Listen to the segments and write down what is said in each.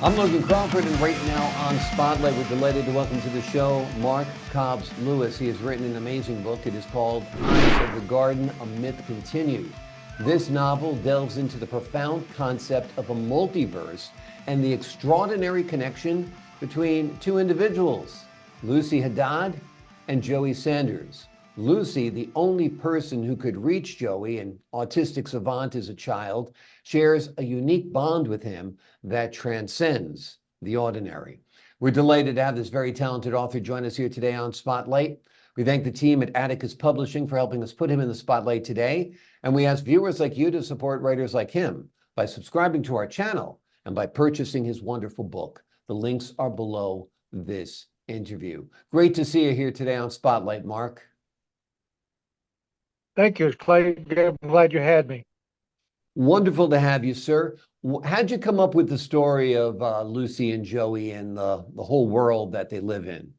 I'm Logan Crawford, and right now on Spotlight, we're delighted to welcome to the show Mark Cobbs Lewis. He has written an amazing book. It is called Eyes of the Garden, A Myth Continued. This novel delves into the profound concept of a multiverse and the extraordinary connection between two individuals, Lucy Haddad and Joey Sanders. Lucy, the only person who could reach Joey, an autistic savant as a child, shares a unique bond with him that transcends the ordinary. We're delighted to have this very talented author join us here today on Spotlight. We thank the team at Atticus Publishing for helping us put him in the spotlight today. And we ask viewers like you to support writers like him by subscribing to our channel and by purchasing his wonderful book. The links are below this interview. Great to see you here today on Spotlight, Mark. Thank you, Clay. I'm glad you had me. Wonderful to have you, sir. How'd you come up with the story of Lucy and Joey and the whole world that they live in?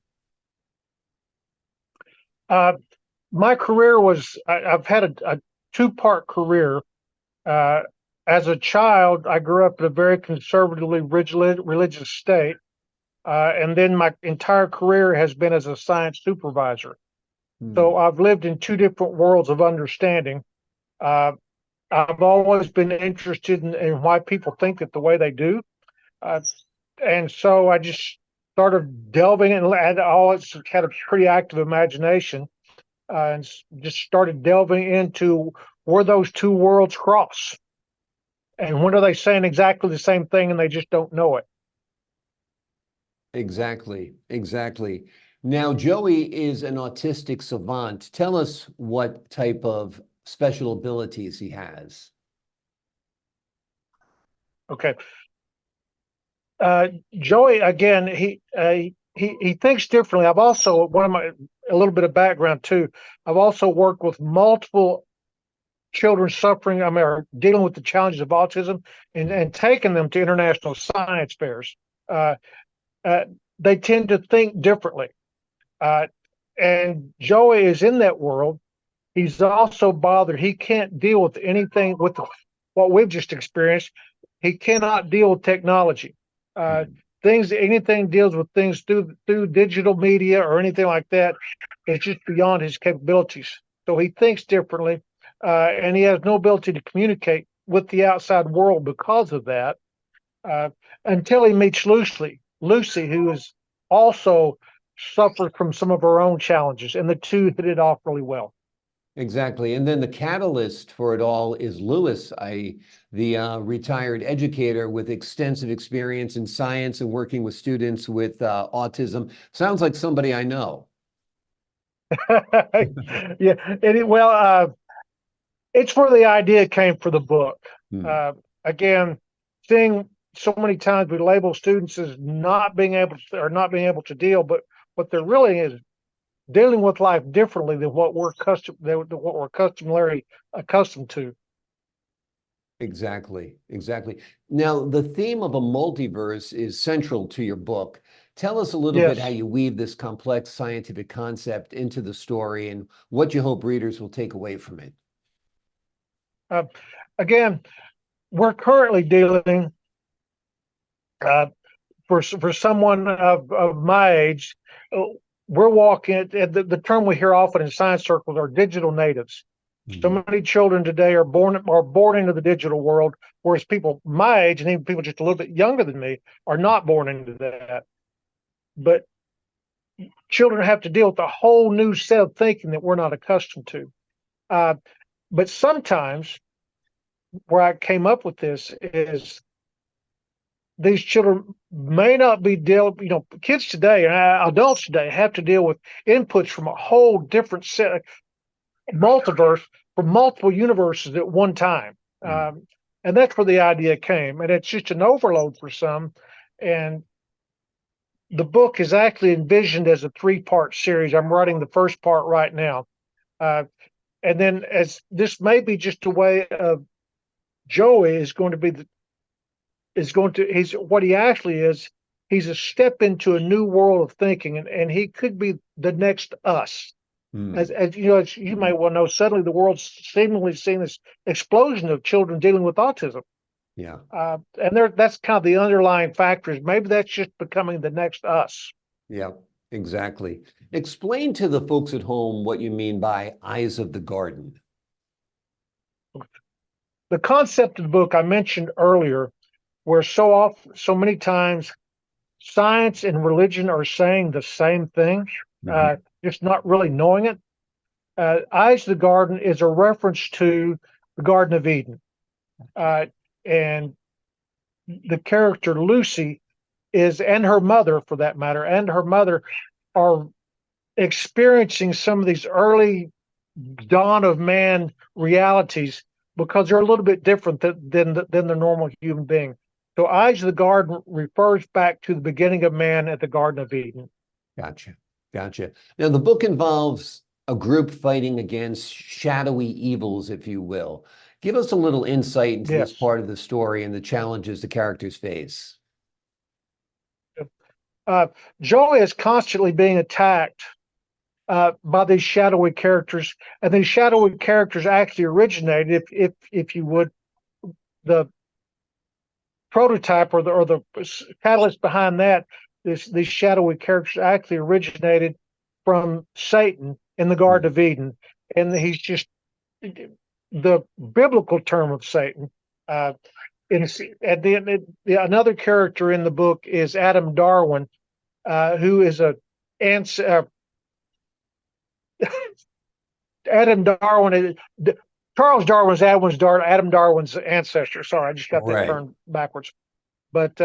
My career was, I've had a two-part career. As a child, I grew up in a very conservatively religious state. And then my entire career has been as a science supervisor. So I've lived in two different worlds of understanding. I've always been interested in why people think it the way they do. And so I just started delving in, and always had a pretty active imagination, and just started delving into where those two worlds cross. And when are they saying exactly the same thing and they just don't know it? Exactly, exactly. Now, Joey is an autistic savant. Tell us what type of special abilities he has. Okay. Joey, again, he thinks differently. I've also, a little bit of background too. I've also worked with multiple children suffering, or dealing with the challenges of autism, and taking them to international science fairs. They tend to think differently. And Joey is in that world. He's also bothered. He can't deal with anything with what we've just experienced. He cannot deal with technology. Anything deals with things through digital media or anything like that. It's just beyond his capabilities. So he thinks differently, and he has no ability to communicate with the outside world because of that. Until he meets Lucy, who is also suffered from some of her own challenges, and the two hit it off really well. Exactly. And then the catalyst for it all is Lewis, the retired educator with extensive experience in science and working with students with autism. Sounds like somebody I know. Yeah. It's where the idea came for the book. Again, seeing so many times we label students as not being able to deal, but what they're really is dealing with life differently than what we're customarily accustomed to. Exactly, exactly. Now, the theme of a multiverse is central to your book. Tell us a little bit how you weave this complex scientific concept into the story and what you hope readers will take away from it. Again, we're currently dealing, for someone of my age, we're walking, the term we hear often in science circles are digital natives. So many children today are born into the digital world, whereas people my age and even people just a little bit younger than me are not born into that. But children have to deal with a whole new set of thinking that we're not accustomed to. But sometimes where I came up with this is these children may not be kids today and adults today have to deal with inputs from a whole different set of multiverse from multiple universes at one time. And that's where the idea came. And it's just an overload for some. And the book is actually envisioned as a 3-part series. I'm writing the first part right now. And then as this may be just a way of Joey is going to be he's what he actually is. He's a step into a new world of thinking, and he could be the next us. As you know, as you may well know, suddenly the world's seemingly seeing this explosion of children dealing with autism. Yeah. And that's kind of the underlying factors. Maybe that's just becoming the next us. Yeah, exactly. Explain to the folks at home what you mean by eyes of the garden. The concept of the book I mentioned earlier, where so many times science and religion are saying the same thing, just not really knowing it. Eyes of the Garden is a reference to the Garden of Eden. And the character Lucy and her mother, for that matter, and her mother are experiencing some of these early dawn of man realities because they're a little bit different than the normal human being. So Eyes of the Garden refers back to the beginning of man at the Garden of Eden. Gotcha. Gotcha. Now, the book involves a group fighting against shadowy evils, if you will. Give us a little insight into this Yes. part of the story and the challenges the characters face. Joey is constantly being attacked by these shadowy characters, and these shadowy characters actually originated, if you would, the prototype or the catalyst behind that. These shadowy characters actually originated from Satan in the Garden of Eden, and he's just the biblical term of Satan. Another character in the book is Adam Darwin, who is Adam Darwin. Charles Darwin's Adam Darwin's ancestor. Sorry, I just got that turned backwards. But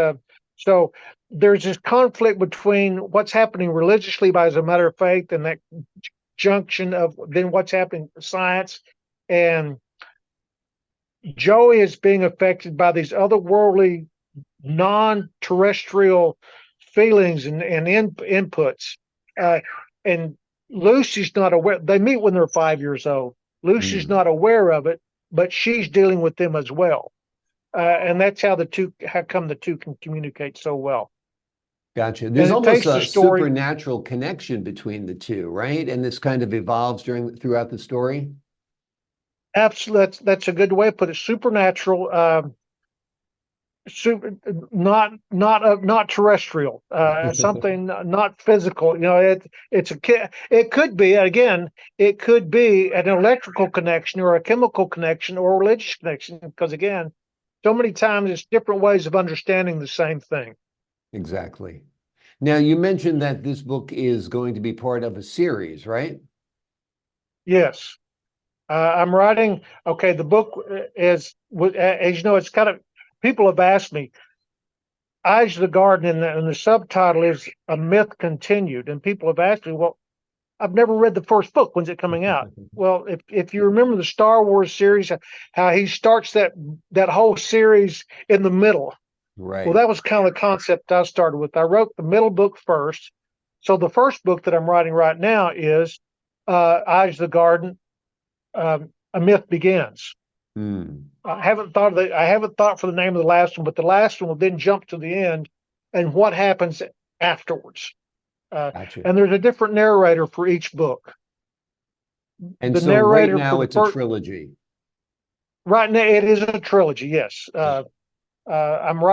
so there's this conflict between what's happening religiously as a matter of faith and that junction of then what's happening in science. And Joey is being affected by these otherworldly, non-terrestrial feelings and inputs. And Lucy's not aware. They meet when they're 5 years old. Lucy's not aware of it, but she's dealing with them as well. And that's how the two can communicate so well. Gotcha. There's almost a supernatural connection between the two, right? And this kind of evolves throughout the story. Absolutely, that's a good way to put it. Supernatural, not terrestrial, something not physical. You know, it could be an electrical connection or a chemical connection or a religious connection, because again, so many times it's different ways of understanding the same thing. Exactly. Now, you mentioned that this book is going to be part of a series, right? Yes. I'm writing. Okay, the book is, as you know, it's kind of, people have asked me, Eyes of the Garden, and the subtitle is A Myth Continued. And people have asked me, well, I've never read the first book. When's it coming out? Well, if you remember the Star Wars series, how he starts that whole series in the middle. Right. Well, that was kind of the concept I started with. I wrote the middle book first. So the first book that I'm writing right now is Eyes of the Garden, A Myth Begins. I haven't thought for the name of the last one, but the last one will then jump to the end and what happens afterwards. Gotcha. And there's a different narrator for each book. And the so narrator right now it's a trilogy. Right now it is a trilogy. Yes. I'm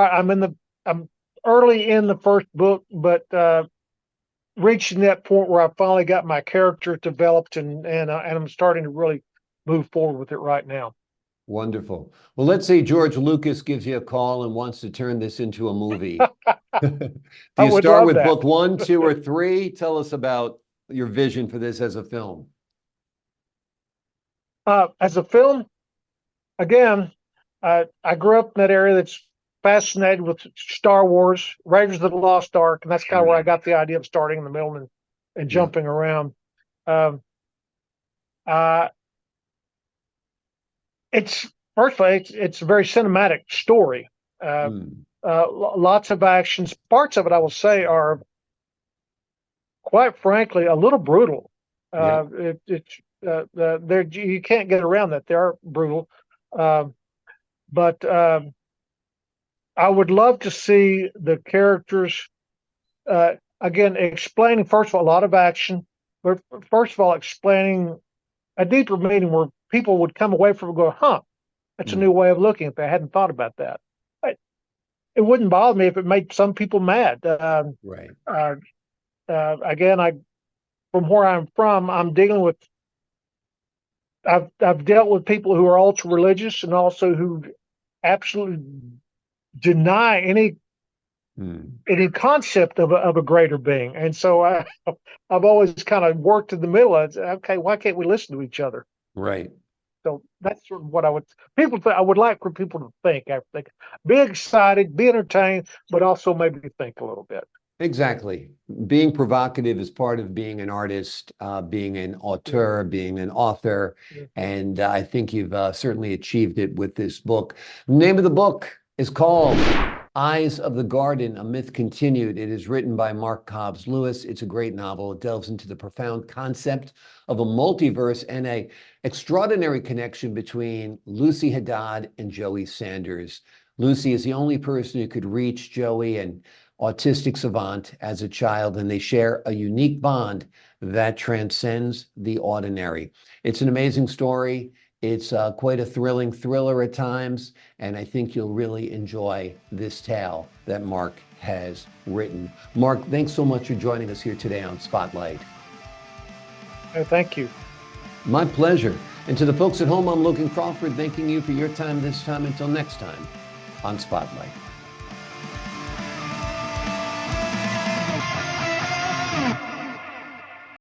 early in the first book, but reaching that point where I finally got my character developed and I'm starting to really move forward with it right now. Wonderful. Well, let's say George Lucas gives you a call and wants to turn this into a movie. Do you start with book 1, 2, or 3? Tell us about your vision for this as a film. As a film, again, I grew up in that area that's fascinated with Star Wars, Raiders of the Lost Ark, and that's kind of where I got the idea of starting in the middle and jumping around. It's first of all, it's a very cinematic story. Lots of actions. Parts of it, I will say, are quite frankly a little brutal. You can't get around that. They are brutal, but I would love to see the characters again explaining. First of all, a lot of action, but first of all, explaining a deeper meaning where people would come away from it and go, "Huh, that's a new way of looking at that. I hadn't thought about that." it wouldn't bother me if it made some people mad. Right. Again, from where I'm from, I'm dealing with. I've dealt with people who are ultra religious and also who absolutely deny any concept of a greater being. And so I've always kind of worked in the middle. Okay, why can't we listen to each other? Right. So that's sort of what I would like for people to think. I think be excited, be entertained, but also maybe think a little bit. Exactly. Being provocative is part of being an artist, being an auteur, being an author. And I think you've certainly achieved it with this book. The name of the book is called Eyes of the Garden, A Myth Continued. It is written by Mark Cobbs Lewis. It's a great novel. It delves into the profound concept of a multiverse and a extraordinary connection between Lucy Haddad and Joey Sanders. Lucy is the only person who could reach Joey, an autistic savant, as a child, and they share a unique bond that transcends the ordinary. It's an amazing story. It's quite a thrilling thriller at times, and I think you'll really enjoy this tale that Mark has written. Mark, thanks so much for joining us here today on Spotlight. Thank you. My pleasure. And to the folks at home, I'm Logan Crawford, thanking you for your time this time. Until next time on Spotlight.